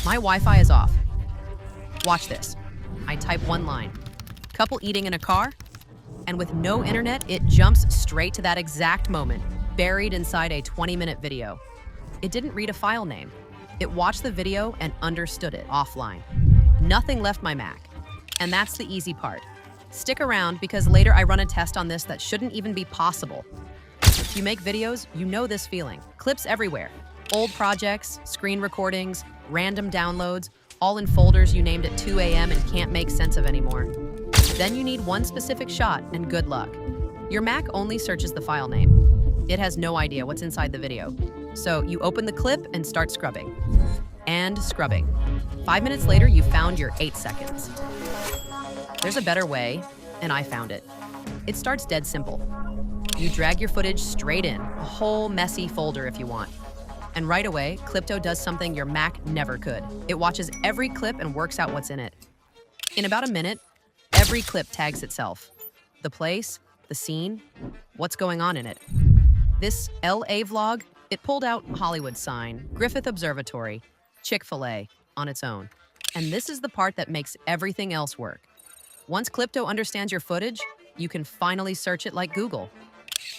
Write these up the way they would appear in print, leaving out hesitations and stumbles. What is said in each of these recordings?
My Wi-Fi is off. Watch this. I type one line. Couple eating in a car, and with no internet, it jumps straight to that exact moment, buried inside a 20-minute video. It didn't read a file name. It watched the video and understood it offline. Nothing left my Mac. And that's the easy part. Stick around because later I run a test on this that shouldn't even be possible. If you make videos, you know this feeling. Clips everywhere. Old projects, screen recordings, random downloads, all in folders you named at 2 a.m. and can't make sense of anymore. Then you need one specific shot and good luck. Your Mac only searches the file name. It has no idea what's inside the video. So you open the clip and start scrubbing. And scrubbing. 5 minutes later, you found your 8 seconds. There's a better way, and I found it. It starts dead simple. You drag your footage straight in, a whole messy folder if you want. And right away, Clipto does something your Mac never could. It watches every clip and works out what's in it. In about a minute, every clip tags itself. The place, the scene, what's going on in it. This LA vlog, it pulled out Hollywood sign, Griffith Observatory, Chick-fil-A on its own. And this is the part that makes everything else work. Once Clipto understands your footage, you can finally search it like Google.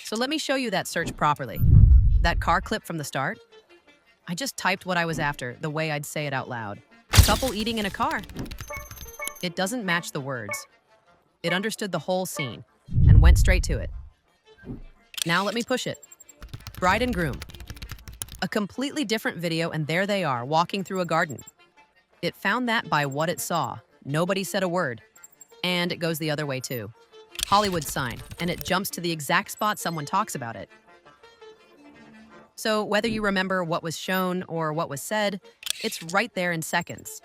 So let me show you that search properly. That car clip from the start, I just typed what I was after, the way I'd say it out loud. Couple eating in a car. It doesn't match the words. It understood the whole scene and went straight to it. Now let me push it. Bride and groom. A completely different video, and there they are, walking through a garden. It found that by what it saw. Nobody said a word. And it goes the other way too. Hollywood sign, and it jumps to the exact spot someone talks about it. So whether you remember what was shown or what was said, it's right there in seconds.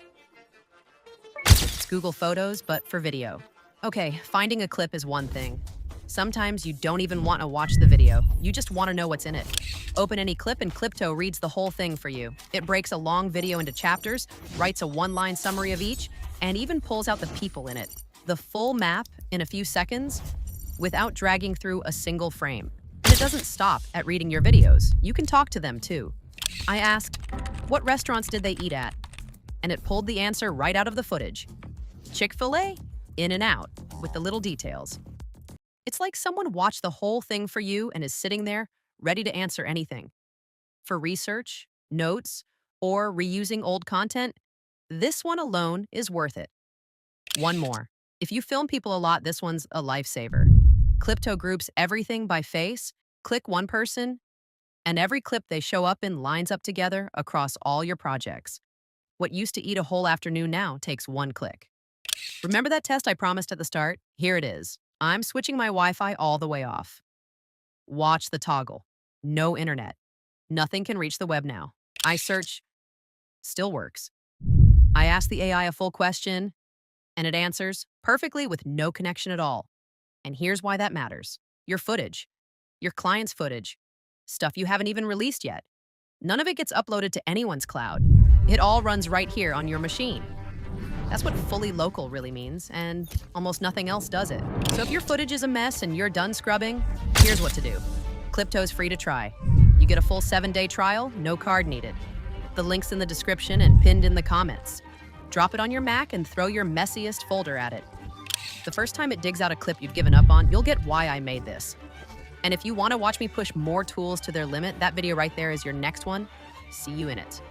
It's Google Photos, but for video. Okay, finding a clip is one thing. Sometimes you don't even want to watch the video. You just want to know what's in it. Open any clip and Clipto reads the whole thing for you. It breaks a long video into chapters, writes a one-line summary of each, and even pulls out the people in it. The full map in a few seconds without dragging through a single frame. And it doesn't stop at reading your videos. You can talk to them too. I asked, what restaurants did they eat at? And it pulled the answer right out of the footage. Chick-fil-A, in and out, with the little details. It's like someone watched the whole thing for you and is sitting there, ready to answer anything. For research, notes, or reusing old content, this one alone is worth it. One more. If you film people a lot, this one's a lifesaver. Clipto groups everything by face, click one person, and every clip they show up in lines up together across all your projects. What used to eat a whole afternoon now takes one click. Remember that test I promised at the start? Here it is. I'm switching my Wi-Fi all the way off. Watch the toggle. No internet. Nothing can reach the web now. I search. Still works. I ask the AI a full question, and it answers perfectly with no connection at all. And here's why that matters. Your footage. Your client's footage. Stuff you haven't even released yet. None of it gets uploaded to anyone's cloud. It all runs right here on your machine. That's what fully local really means, and almost nothing else does it. So if your footage is a mess and you're done scrubbing, here's what to do. Clipto's free to try. You get a full 7-day trial, no card needed. The link's in the description and pinned in the comments. Drop it on your Mac and throw your messiest folder at it. The first time it digs out a clip you'd given up on, you'll get why I made this. And if you want to watch me push more tools to their limit, that video right there is your next one. See you in it.